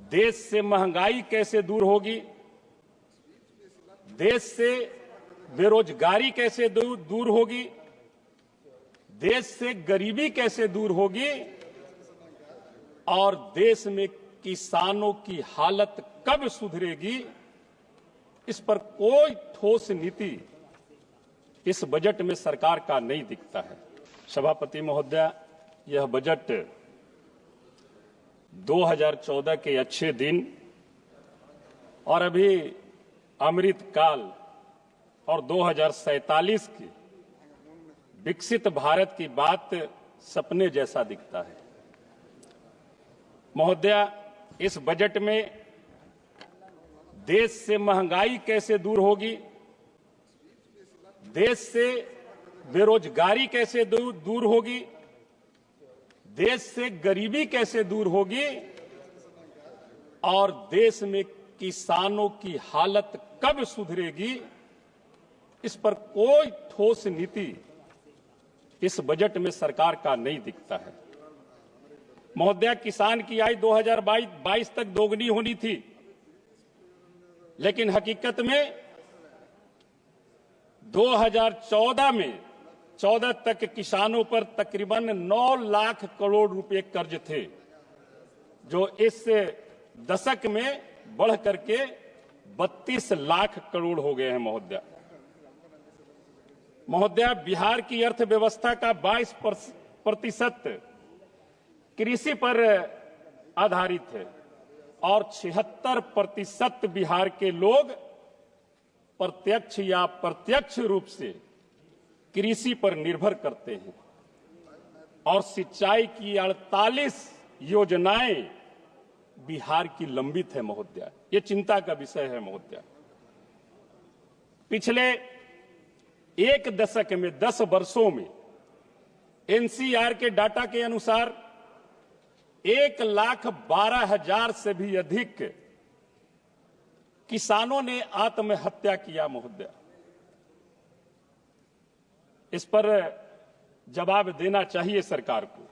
देश से महंगाई कैसे दूर होगी, देश से बेरोजगारी कैसे दूर होगी, देश से गरीबी कैसे दूर होगी और देश में किसानों की हालत कब सुधरेगी, इस पर कोई ठोस नीति इस बजट में सरकार का नहीं दिखता है। सभापति महोदय, यह बजट 2014 के अच्छे दिन और अभी अमृत काल और 2047 की विकसित भारत की बात सपने जैसा दिखता है। महोदय, इस बजट में देश से महंगाई कैसे दूर होगी, देश से बेरोजगारी कैसे दूर होगी, देश से गरीबी कैसे दूर होगी और देश में किसानों की हालत कब सुधरेगी, इस पर कोई ठोस नीति इस बजट में सरकार का नहीं दिखता है। महोदय, किसान की आय 2022 तक दोगुनी होनी थी, लेकिन हकीकत में 2014 में 14 तक किसानों पर तकरीबन 9 लाख करोड़ रुपए कर्ज थे, जो इस दशक में बढ़ करके 32 लाख करोड़ हो गए हैं। महोदय, बिहार की अर्थव्यवस्था का 22% कृषि पर आधारित है और 76% बिहार के लोग प्रत्यक्ष या अप्रत्यक्ष रूप से कृषि पर निर्भर करते हैं और सिंचाई की 48 योजनाएं बिहार की लंबित है। महोदय, ये चिंता का विषय है। महोदय, पिछले एक दशक में 10 वर्षों में एनसीआर के डाटा के अनुसार 1,12,000 से भी अधिक किसानों ने आत्महत्या किया। महोदय, इस पर जवाब देना चाहिए सरकार को।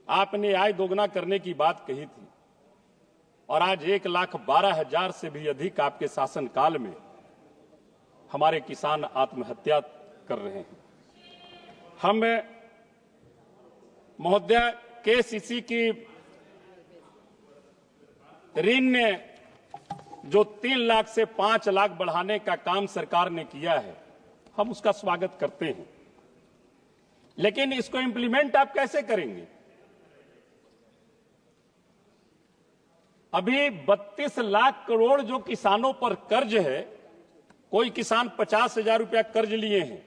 आपने आय दोगुना करने की बात कही थी और आज 1,12,000 से भी अधिक आपके शासनकाल में हमारे किसान आत्महत्या कर रहे हैं। हम महोदय, केसीसी की ऋण जो 3 लाख से 5 लाख बढ़ाने का काम सरकार ने किया है, हम उसका स्वागत करते हैं, लेकिन इसको इंप्लीमेंट आप कैसे करेंगे? अभी 32 लाख करोड़ जो किसानों पर कर्ज है, कोई किसान 50,000 रुपया कर्ज लिए हैं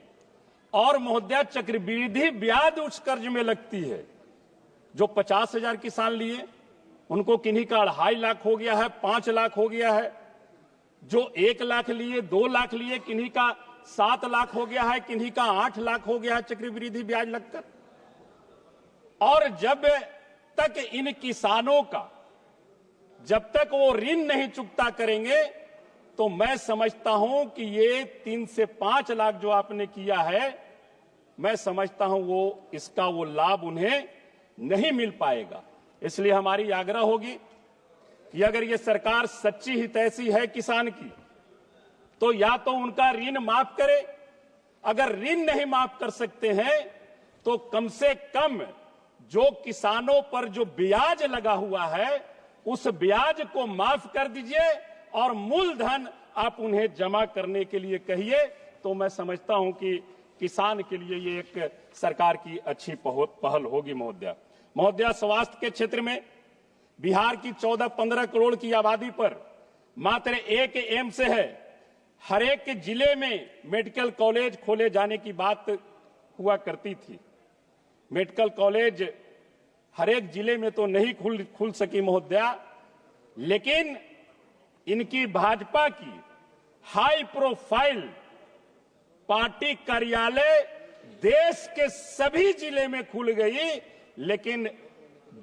और महोदय चक्रवृद्धि ब्याज उस कर्ज में लगती है। जो 50,000 किसान लिए उनको किन्हीं का 2.5 लाख हो गया है, 5 लाख हो गया है। जो 1 लाख लिए, 2 लाख लिए, किन्हीं का 7 लाख हो गया है, किन्हीं का 8 लाख हो गया है चक्रवृद्धि ब्याज लगकर। और जब तक इन किसानों का जब तक वो ऋण नहीं चुकता करेंगे, तो मैं समझता हूं कि ये 3 से 5 लाख जो आपने किया है, मैं समझता हूं वो इसका वो लाभ उन्हें नहीं मिल पाएगा। इसलिए हमारी आग्रह होगी कि अगर ये सरकार सच्ची हितैषी है किसान की, तो या तो उनका ऋण माफ करे, अगर ऋण नहीं माफ कर सकते हैं तो कम से कम जो किसानों पर जो ब्याज लगा हुआ है, उस ब्याज को माफ कर दीजिए और मूलधन आप उन्हें जमा करने के लिए कहिए। तो मैं समझता हूं कि किसान के लिए ये एक सरकार की अच्छी पहल होगी। महोदय, स्वास्थ्य के क्षेत्र में बिहार की 14-15 करोड़ की आबादी पर मात्र एक एम्स है। हर एक जिले में मेडिकल कॉलेज खोले जाने की बात हुआ करती थी। मेडिकल कॉलेज हर एक जिले में तो नहीं खुल सकी महोदय, लेकिन इनकी भाजपा की हाई प्रोफाइल पार्टी कार्यालय देश के सभी जिले में खुल गई, लेकिन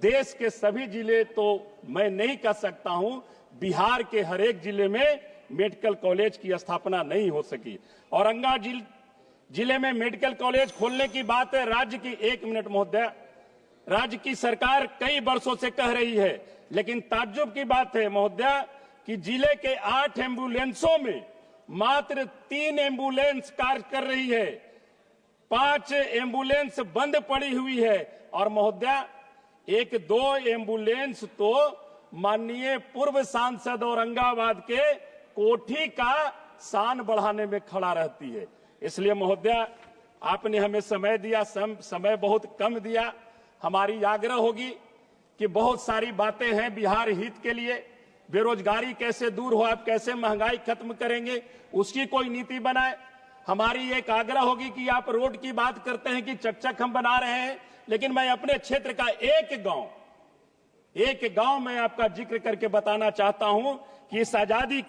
देश के सभी जिले तो मैं नहीं कह सकता हूं, बिहार के हर एक जिले में मेडिकल कॉलेज की स्थापना नहीं हो सकी। औरंगाबाद जिले में मेडिकल कॉलेज खोलने की बात है राज्य की। 1 मिनट महोदय, राज्य की सरकार कई वर्षों से कह रही है, लेकिन ताज्जुब की बात है महोदया कि जिले के 8 एम्बुलेंसों में मात्र 3 एम्बुलेंस कार्य कर रही है, 5 एम्बुलेंस बंद पड़ी हुई है। और महोदया 1-2 एम्बुलेंस तो माननीय पूर्व सांसद औरंगाबाद के कोठी का शान बढ़ाने में खड़ा रहती है। इसलिए महोदया आपने हमें समय दिया, समय बहुत कम दिया। हमारी आग्रह होगी कि बहुत सारी बातें हैं बिहार हित के लिए, बेरोजगारी कैसे दूर हो, आप कैसे महंगाई खत्म करेंगे, उसकी कोई नीति बनाए। हमारी एक आग्रह होगी कि आप रोड की बात करते हैं कि चकचक हम बना रहे हैं, लेकिन मैं अपने क्षेत्र का एक गांव में आपका जिक्र करके बताना चाहता हूं कि इस आजादी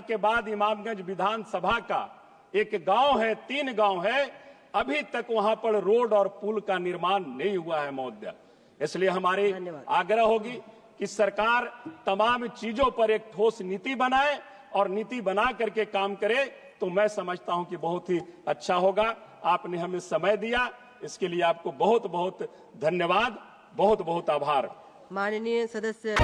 के बाद इमामगंज विधानसभा का एक गांव है, 3 गांव है, अभी तक वहां पर रोड और पुल का निर्माण नहीं हुआ है महोदया। इसलिए हमारी आग्रह होगी कि सरकार तमाम चीजों पर एक ठोस नीति बनाए और नीति बना करके काम करे, तो मैं समझता हूं कि बहुत ही अच्छा होगा। आपने हमें समय दिया, इसके लिए आपको बहुत बहुत धन्यवाद, बहुत बहुत आभार। माननीय सदस्य